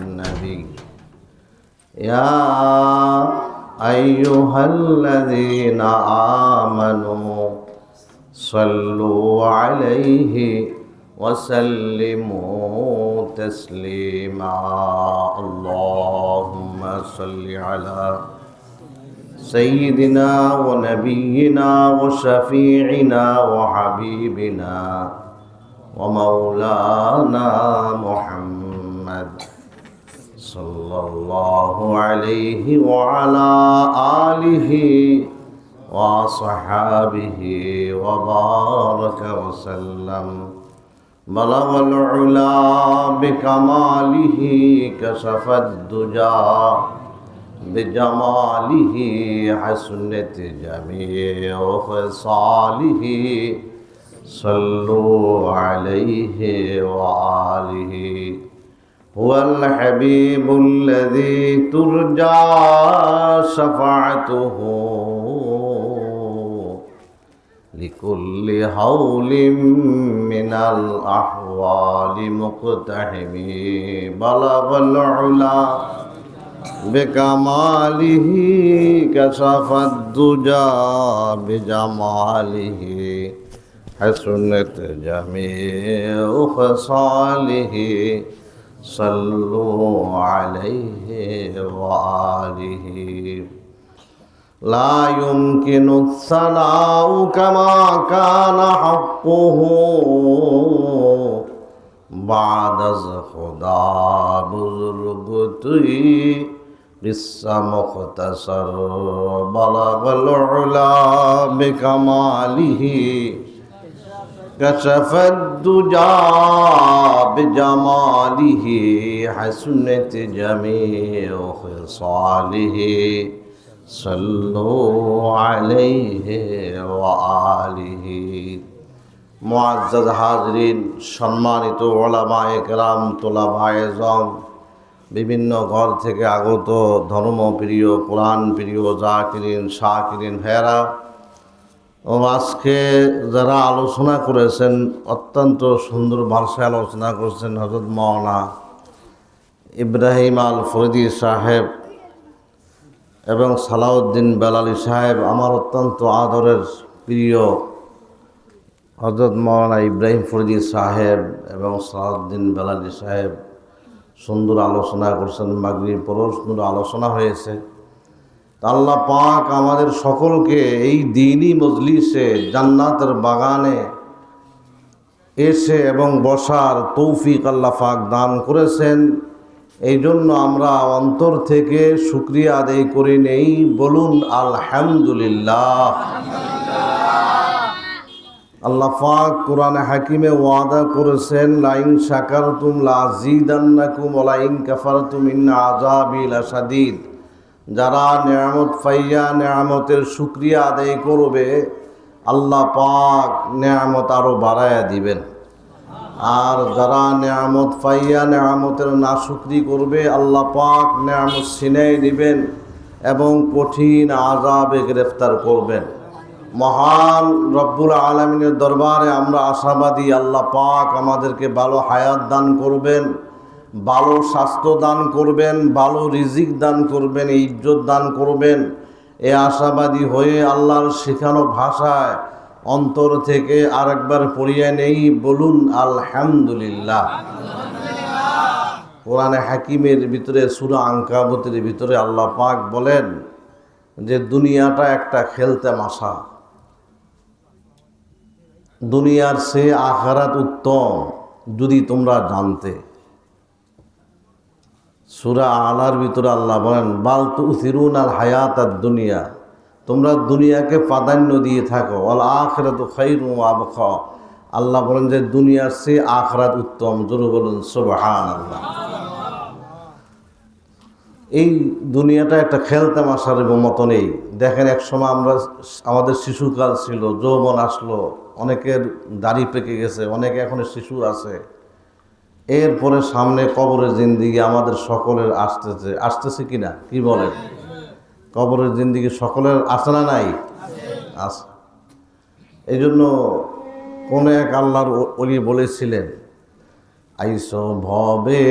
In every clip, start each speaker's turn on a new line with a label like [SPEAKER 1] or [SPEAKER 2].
[SPEAKER 1] النبي يا أيها الذين آمنوا صلوا عليه وسلموا تسليما اللهم صل على سيدنا ونبينا وشفيعنا وحبيبنا ومولانا محمد صلى الله عليه وعلى آله وصحابه وبارك وسلم بلغ العلا بكماله كشف الدجى بجماله حسنت جميع خصاله صلوا عليه وآله هو الحبيب الذي ترجى شفاعته لكل هول من الأحوال مقتحم بلغ العلا بكماله كشف الدجى بجماله حسنت جميع خصاله صلوا عليه وآله لا يمكن الثناء كما كان حقه بعد از خدا بزرگ توی قصہ مختصر بلغ العلا بکماله كشف الدجى بجماله حسنت جميع خصاله صلوا عليه وآله মুআজ্জাজ হাজরিন, সম্মানিত ওলামায়ে কেরাম, তোলাবায়ে ইলম, বিভিন্ন ঘর থেকে আগত ধর্মপ্রিয়, কোরআন প্রিয় জাকিরিন শাকিরিন ভাইয়েরা ও আজকে যারা আলোচনা করেছেন, অত্যন্ত সুন্দর ভাষায় আলোচনা করেছেন হযরত মাওলানা ইব্রাহিম আল ফরিদী সাহেব এবং সালাউদ্দিন বেলালী সাহেব। আমার অত্যন্ত আদরের প্রিয় হযরত মাওলানা ইব্রাহিম ফরিদী সাহেব এবং সালাউদ্দিন বেলালী সাহেব সুন্দর আলোচনা করছেন। মাগরিব পরও সুন্দর আলোচনা হয়েছে। আল্লাহ পাক আমাদের সকলকে এই দ্বীনি মজলিসে জান্নাতের বাগানে এসে এবং বসার তৌফিক আল্লাহ পাক দান করেছেন। এই জন্য আমরা অন্তর থেকে শুকরিয়া আদায় করে নেই। বলুন আলহামদুলিল্লাহ। আল্লাহ পাক কোরআনে হাকিমে ওয়াদা করেছেন, লাইন শাকারতুম লাযীদান্নাকুম ওয়া লাইন কাফারতুম ইন্না আযাবি লাশাদীদ। যারা নেয়ামত পাইয়া নেয়ামতের শুকরিয়া আদায় করবে, আল্লাহ পাক নেয়ামত আরও বাড়াইয়া দিবেন। আর যারা নেয়ামত পাইয়া নেয়ামতের নাশুকরি করবে, আল্লাহ পাক নেয়ামত ছিনাই দিবেন এবং কঠিন আযাবে গ্রেফতার করবেন। মহান রব্বুল আলামিনের দরবারে আমরা আশাবাদী, আল্লাহ পাক আমাদেরকে ভালো হায়াত দান করবেন, ভালো স্বাস্থ্য দান করবেন, ভালো রিজিক দান করবেন, ইজ্জত দান করবেন। এ আশাবাদী হয়ে আল্লাহর শেখানো ভাষায় অন্তর থেকে আরেকবার পড়িয়ে নেই। বলুন আলহামদুলিল্লাহ। কোরআনে হাকিমের ভিতরে সূরা আনকাবুতের ভিতরে আল্লাহ পাক বলেন যে দুনিয়াটা একটা খেলতামাশা, দুনিয়ার চেয়ে আখিরাত উত্তম যদি তোমরা জানতে। সূরা আলার ভিতরে আল্লাহ বলেন, বাল তুসিরুনাল হায়াতাদ দুনিয়া, তোমরা দুনিয়াকে প্রাধান্য দিয়ে থাকো, ওয়াল আখিরাতু খায়রুন ওয়া আবকা। আল্লাহ বলেন যে দুনিয়ার চেয়ে আখিরাত উত্তম। জোরে বলুন সুবহানাল্লাহ। এই দুনিয়াটা একটা খেলতামাশার মতো নেই। দেখেন, এক সময় আমাদের শিশুকাল ছিল, যৌবন আসলো, অনেকের দাড়ি পেকে গেছে, অনেকে এখনো শিশু আছে। এরপরে সামনে কবরের জিন্দিগি আমাদের সকলের আসতেছে কিনা, কি বলেন? কবরের জিন্দিগি সকলের আছে না নাই? আছে। এই জন্য কোন এক আল্লাহর ওলি বলেছিলেন, আইসো ভবে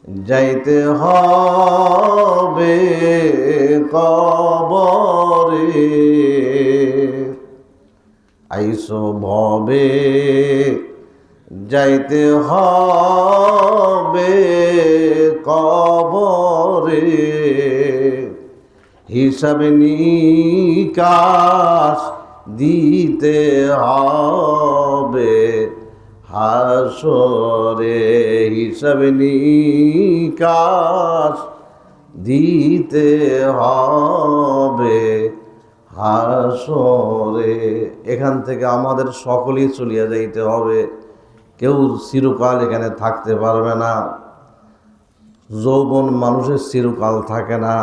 [SPEAKER 1] যাইতে হবে কবরে, আইসো ভবে যাইতে হবে কবরে, হিসাব নিকাশ দিতে হবে হাসরে, হিসাব নিকাশ দিতে হবে হাসরে। এখান থেকে আমাদের সকলেই চলিয়া যাইতে হবে, কেউ চিরকাল এখানে থাকতে পারবে না। যৌবন মানুষের চিরকাল থাকে না,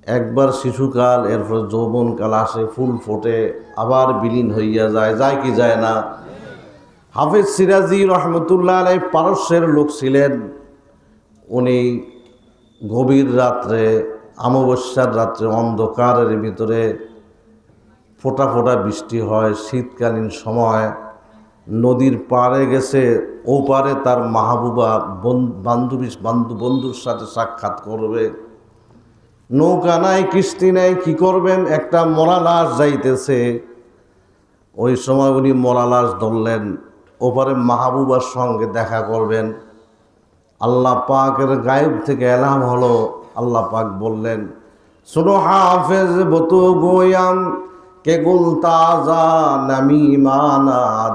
[SPEAKER 1] একবার শিশুকাল, এরপর যৌবনকাল আসে, ফুল ফোটে, আবার বিলীন হইয়া যায়, যায় কি যায় না? হাফেজ সিরাজি রহমতুল্লাহ আলাইহি পারস্যের লোক ছিলেন। উনি গভীর রাত্রে, অমাবস্যার রাত্রে অন্ধকারের ভিতরে ফোঁটা ফোঁটা বৃষ্টি হয়, শীতকালীন সময়, নদীর পাড়ে গেছে, ও পারে তার মাহবুবা বন্ধুর সাথে সাক্ষাৎ করবে। নৌকা নাই, কিস্তি নাই, কি করবেন? একটা মরা লাশ যাইতেছে। ওই সময় উনি মরা লাশ ধরলেন, ওপারে মাহবুবার সঙ্গে দেখা করবেন। আল্লাহ পাকের গায়েব থেকে এলাম হলো, আল্লাহ পাক বললেন, শোনো হাফেজ বতু গোয়াম কে গুল তাজা নামি মানাদ,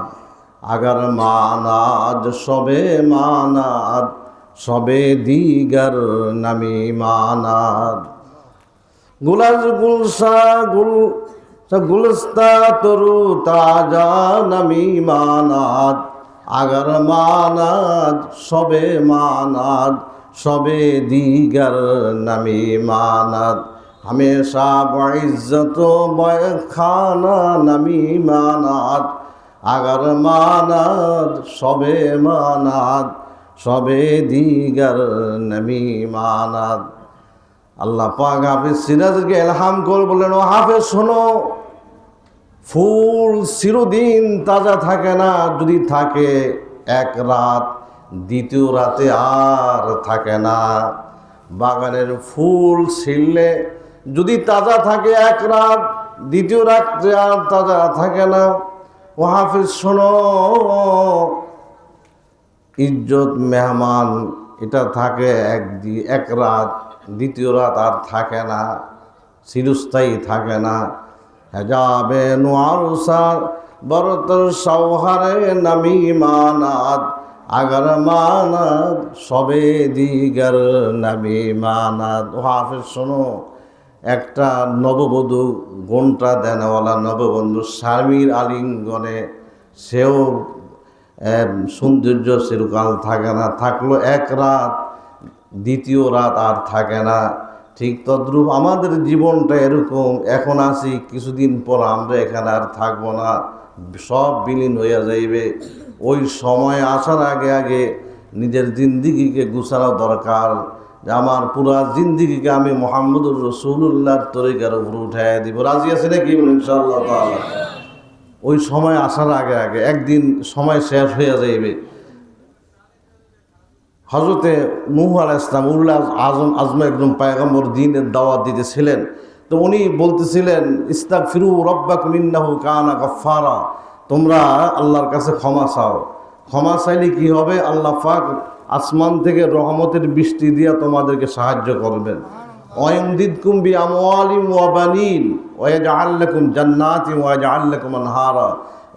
[SPEAKER 1] আগার মানাদ সবে মানাদ, সবে দিগার নামি মানাদ, গুলাজ গুলসা গুলস্তা তরু তাজা নামি মানাদ, আগার মানাদ সবে মানাদ, সবে দিগার নামি মানাদ, हमेशा बइज्जत खाना नमी मानाद, अगर मानाद सबे मानाद, सबे दीगर नमी मानाद। আল্লাহ পাক হাফেজ সিরাজকে ইলহাম করে বললেন, ও হাফেজ শোনো, ফুল চিরদিন তাজা থাকে না, যদি থাকে এক রাত, দ্বিতীয় রাতে আর থাকে না। বাগানের ফুল ছিঁড়লে যদি তাজা থাকে এক রাত, দ্বিতীয় রাত্রে আর তাজা থাকে না। ও হাফেজ শোনো, ইজ্জত মেহমান এটা থাকে এক রাত, দ্বিতীয় রাত আর থাকে না, চিরস্থায়ী থাকে না। হেজাবে নোয়ারসার বরতর সৌহারে নামি মানাদ, আগার মানাদ সবে দিগার নামি মানাদ। ও হাফেজ শোনো, একটা নববধূ ঘণ্টা দেনওয়ালা নববন্ধু স্বামীর আলিঙ্গনে, সেও সৌন্দর্য চিরকাল থাকে না, থাকলো এক রাত, দ্বিতীয় রাত আর থাকে না। ঠিক তদ্রূপ আমাদের জীবনটা এরকম, এখন আছি, কিছুদিন পর আমরা এখানে আর থাকবো না, সব বিলীন হইয়া যাইবে। ওই সময় আসার আগে আগে নিজের জিন্দিগিকে গুছানো দরকার, যে আমার পুরা জিন্দিগিকে আমি মুহাম্মদুর রাসূলুল্লাহর তরিকার উপর উঠাইয়া দিব। রাজি আছে নাকি ইনশাআল্লাহ তাআলা? ওই সময় আসার আগে আগে একদিন সময় শেষ হইয়া যাইবে। হযরতে নূহ আলাইহিস সালাম উল্লাহ আজম একজন পয়গম্বর দ্বীনের দাওয়াত দিতেছিলেন। তো উনি বলতেছিলেন, ইস্তাগফিরু রাব্বাকুম ইন্নাহু কানা গাফফারা, তোমরা আল্লাহর কাছে ক্ষমা চাও। ক্ষমা চাইলে কি হবে? আল্লাহ পাক আসমান থেকে রহমতের বৃষ্টি দিয়া তোমাদেরকে সাহায্য করবেন। ওয়ায়ুমদিদকুম বিআমওয়ালিন ওয়া বানিন ওয়া ইয়াজআল লাকুম জান্নাতিন ওয়া ইয়াজআল লাকুম আনহারা,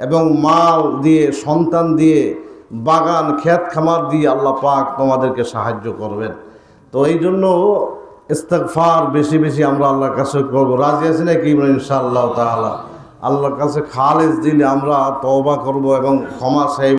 [SPEAKER 1] এবং মাল দিয়ে, সন্তান দিয়ে, বাগান ক্ষেত খামার দিয়ে আল্লাহ পাক তোমাদেরকে সাহায্য করবেন। তো এই জন্য ইস্তিগফার বেশি বেশি আমরা আল্লাহর কাছে করব। রাজি আছি নাকি ইনশাআল্লাহ তাআলা? আল্লাহর কাছে খালেস দিলে আমরা তওবা করব এবং ক্ষমা চাইব।